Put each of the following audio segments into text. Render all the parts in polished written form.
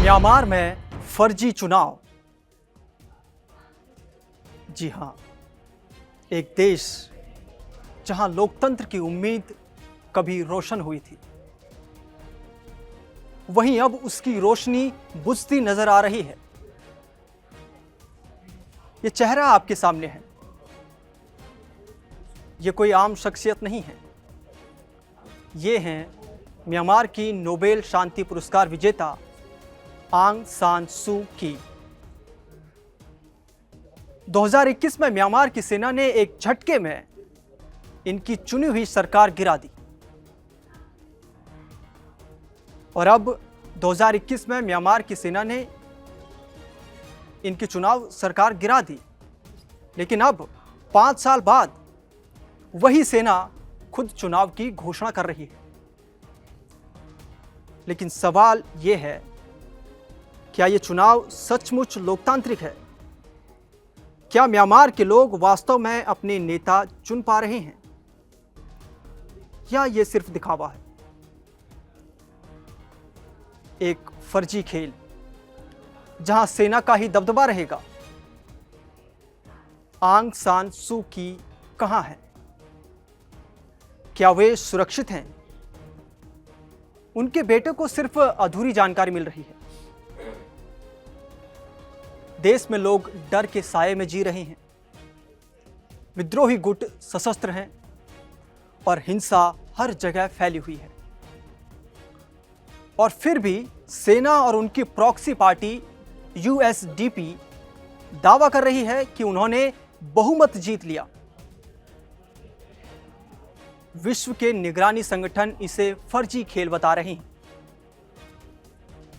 Myanmar में फर्जी चुनाव। जी हां, एक देश जहां लोकतंत्र की उम्मीद कभी रोशन हुई थी, वहीं अब उसकी रोशनी बुझती नजर आ रही है। ये चेहरा आपके सामने है। ये कोई आम शख्सियत नहीं है। ये हैं म्यांमार की नोबेल शांति पुरस्कार विजेता आंग सान सू की। 2021 में म्यांमार की सेना ने एक झटके में इनकी चुनी हुई सरकार गिरा दी और अब 2021 में म्यांमार की सेना ने इनकी चुनाव सरकार गिरा दी, लेकिन अब 5 साल बाद वही सेना खुद चुनाव की घोषणा कर रही है। लेकिन सवाल यह है, क्या यह चुनाव सचमुच लोकतांत्रिक है? क्या म्यांमार के लोग वास्तव में अपने नेता चुन पा रहे हैं या यह सिर्फ दिखावा है, एक फर्जी खेल जहां सेना का ही दबदबा रहेगा? आंग सान सू की कहां है? क्या वे सुरक्षित हैं? उनके बेटे को सिर्फ अधूरी जानकारी मिल रही है। देश में लोग डर के साए में जी रहे हैं। विद्रोही गुट सशस्त्र हैं और हिंसा हर जगह फैली हुई है। और फिर भी सेना और उनकी प्रॉक्सी पार्टी यूएसडीपी दावा कर रही है कि उन्होंने बहुमत जीत लिया। विश्व के निगरानी संगठन इसे फर्जी खेल बता रहे हैं।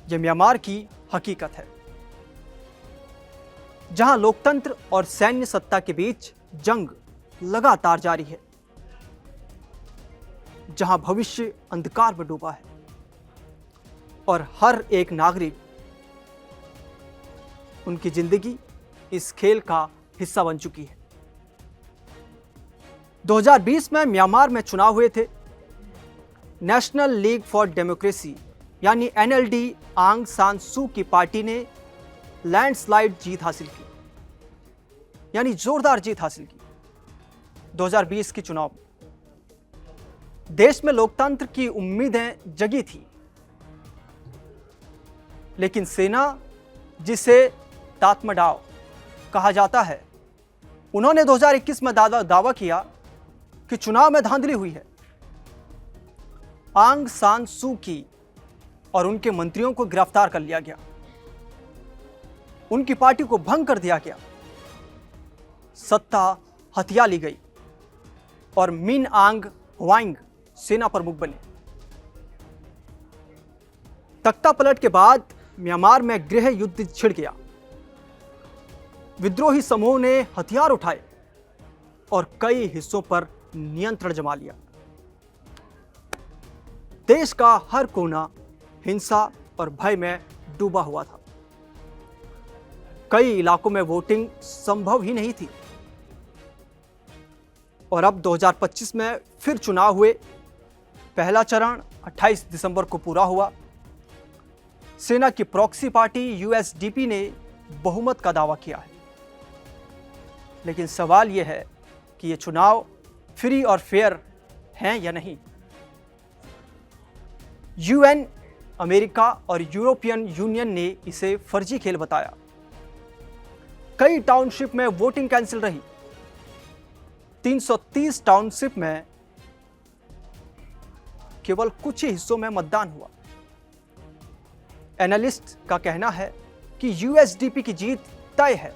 यह म्यांमार की हकीकत है, जहां लोकतंत्र और सैन्य सत्ता के बीच जंग लगातार जारी है, जहां भविष्य अंधकार में डूबा है और हर एक नागरिक, उनकी जिंदगी इस खेल का हिस्सा बन चुकी है। 2020 में म्यांमार में चुनाव हुए थे। नेशनल लीग फॉर डेमोक्रेसी यानी एनएलडी आंग सान सू की पार्टी ने लैंडस्लाइड जीत हासिल की, यानी जोरदार जीत हासिल की 2020 के चुनाव में। देश में लोकतंत्र की उम्मीदें जगी थी, लेकिन सेना, जिसे तात्मडाव कहा जाता है, उन्होंने 2021 में दावा किया कि चुनाव में धांधली हुई है। आंग सान सू की और उनके मंत्रियों को गिरफ्तार कर लिया गया, उनकी पार्टी को भंग कर दिया गया, सत्ता हथिया ली गई और मिन आंग ह्वाइंग सेना प्रमुख बने। तख्ता पलट के बाद म्यांमार में गृह युद्ध छिड़ गया। विद्रोही समूह ने हथियार उठाए और कई हिस्सों पर नियंत्रण जमा लिया। देश का हर कोना हिंसा और भय में डूबा हुआ था। कई इलाकों में वोटिंग संभव ही नहीं थी। और अब 2025 में फिर चुनाव हुए। पहला चरण 28 दिसंबर को पूरा हुआ। सेना की प्रॉक्सी पार्टी यूएसडीपी ने बहुमत का दावा किया है, लेकिन सवाल यह है कि ये चुनाव फ्री और फेयर हैं या नहीं। यूएन, अमेरिका और यूरोपियन यूनियन ने इसे फर्जी खेल बताया। कई टाउनशिप में वोटिंग कैंसिल रही। 330 टाउनशिप में केवल कुछ ही हिस्सों में मतदान हुआ। एनालिस्ट का कहना है कि यूएसडीपी की जीत तय है,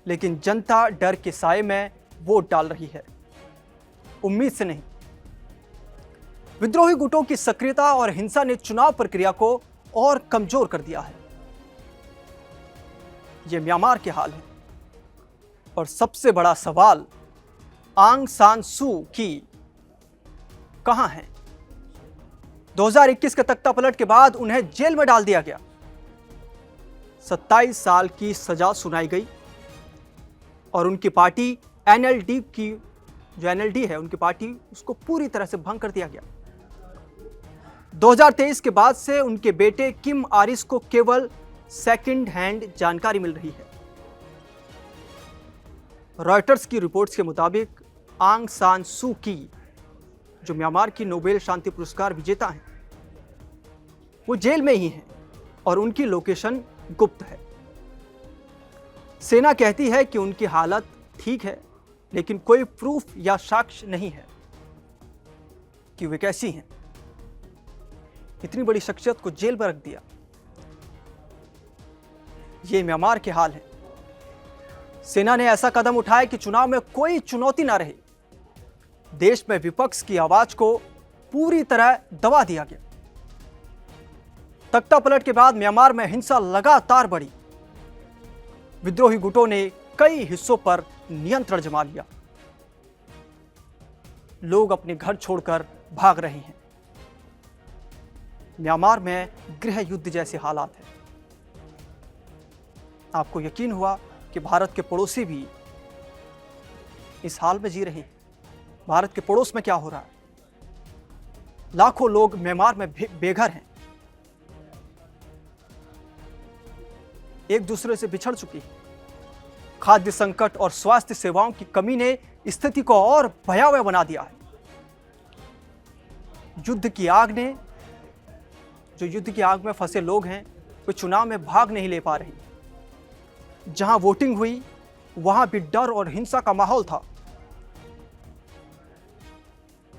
लेकिन जनता डर के साए में वोट डाल रही है, उम्मीद से नहीं। विद्रोही गुटों की सक्रियता और हिंसा ने चुनाव प्रक्रिया को और कमजोर कर दिया है। यह म्यांमार के हाल है। और सबसे बड़ा सवाल, आंग सान सू की कहां है? 2021 के तख्तापलट के बाद उन्हें जेल में डाल दिया गया। 27 साल की सजा सुनाई गई और उनकी पार्टी एनएलडी की, जो एनएलडी है उनकी पार्टी, उसको पूरी तरह से भंग कर दिया गया। 2023 के बाद से उनके बेटे किम आरिस को केवल सेकंड हैंड जानकारी मिल रही है। रॉयटर्स की रिपोर्ट्स के मुताबिक आंग सान सू की, जो म्यांमार की नोबेल शांति पुरस्कार विजेता हैं, वो जेल में ही हैं और उनकी लोकेशन गुप्त है। सेना कहती है कि उनकी हालत ठीक है, लेकिन कोई प्रूफ या साक्ष्य नहीं है कि वे कैसी हैं। इतनी बड़ी शख्सियत को जेल में रख दिया। ये म्यांमार के हाल है। सेना ने ऐसा कदम उठाया कि चुनाव में कोई चुनौती ना रहे। देश में विपक्ष की आवाज को पूरी तरह दबा दिया गया। तख्ता पलट के बाद म्यांमार में हिंसा लगातार बढ़ी। विद्रोही गुटों ने कई हिस्सों पर नियंत्रण जमा लिया। लोग अपने घर छोड़कर भाग रहे हैं। म्यांमार में गृह युद्ध जैसे हालात हैं। आपको यकीन हुआ कि भारत के पड़ोसी भी इस हाल में जी रहे हैं। भारत के पड़ोस में क्या हो रहा है? लाखों लोग म्यांमार में बेघर हैं, एक दूसरे से बिछड़ चुकी है। खाद्य संकट और स्वास्थ्य सेवाओं की कमी ने स्थिति को और भयावह बना दिया है। युद्ध की आग में फंसे लोग हैं, वे चुनाव में भाग नहीं ले पा रहे। जहां वोटिंग हुई वहां भी डर और हिंसा का माहौल था।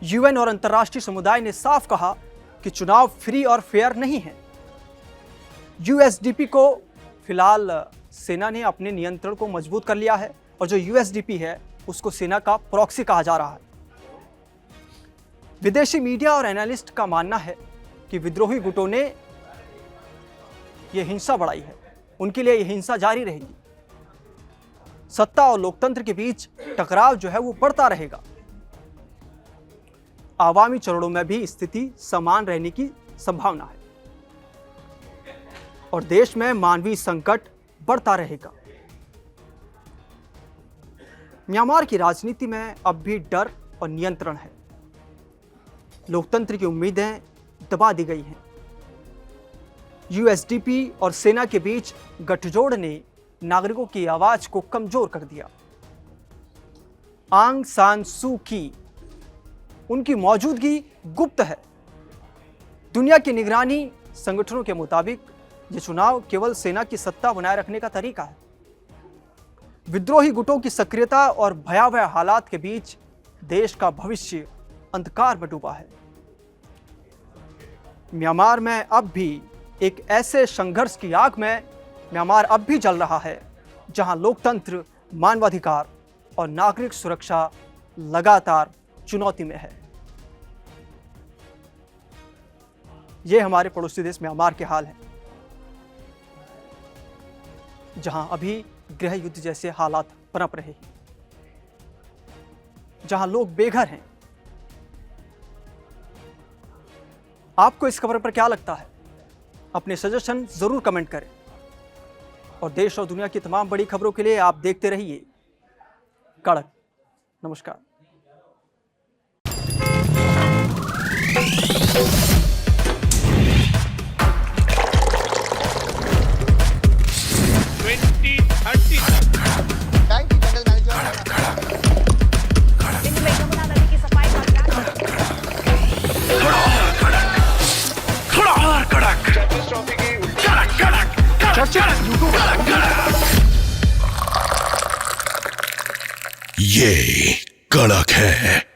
यूएन और अंतर्राष्ट्रीय समुदाय ने साफ कहा कि चुनाव फ्री और फेयर नहीं है। यूएसडीपी को फिलहाल सेना ने अपने नियंत्रण को मजबूत कर लिया है और जो यूएसडीपी है उसको सेना का प्रॉक्सी कहा जा रहा है। विदेशी मीडिया और एनालिस्ट का मानना है कि विद्रोही गुटों ने यह हिंसा बढ़ाई है, उनके लिए यह हिंसा जारी रहेगी। सत्ता और लोकतंत्र के बीच टकराव जो है वो बढ़ता रहेगा। आगामी चरणों में भी स्थिति समान रहने की संभावना है और देश में मानवीय संकट बढ़ता रहेगा। म्यांमार की राजनीति में अब भी डर और नियंत्रण है। लोकतंत्र की उम्मीदें दबा दी गई हैं। यूएसडीपी और सेना के बीच गठजोड़ ने नागरिकों की आवाज को कमजोर कर दिया। आंग सान सू की, उनकी मौजूदगी गुप्त है। दुनिया की निगरानी संगठनों के मुताबिक यह चुनाव केवल सेना की सत्ता बनाए रखने का तरीका है। विद्रोही गुटों की सक्रियता और भयावह हालात के बीच देश का भविष्य अंधकार में डूबा है। म्यांमार में अब भी एक ऐसे संघर्ष की आग में म्यांमार अब भी जल रहा है जहां लोकतंत्र, मानवाधिकार और नागरिक सुरक्षा लगातार चुनौती में है। ये हमारे पड़ोसी देश म्यांमार के हाल हैं, जहां अभी गृह युद्ध जैसे हालात पनप रहे हैं, जहां लोग बेघर हैं। आपको इस खबर पर क्या लगता है? अपने सजेशन जरूर कमेंट करें और देश और दुनिया की तमाम बड़ी खबरों के लिए आप देखते रहिए कड़क। नमस्कार। ये कड़क है।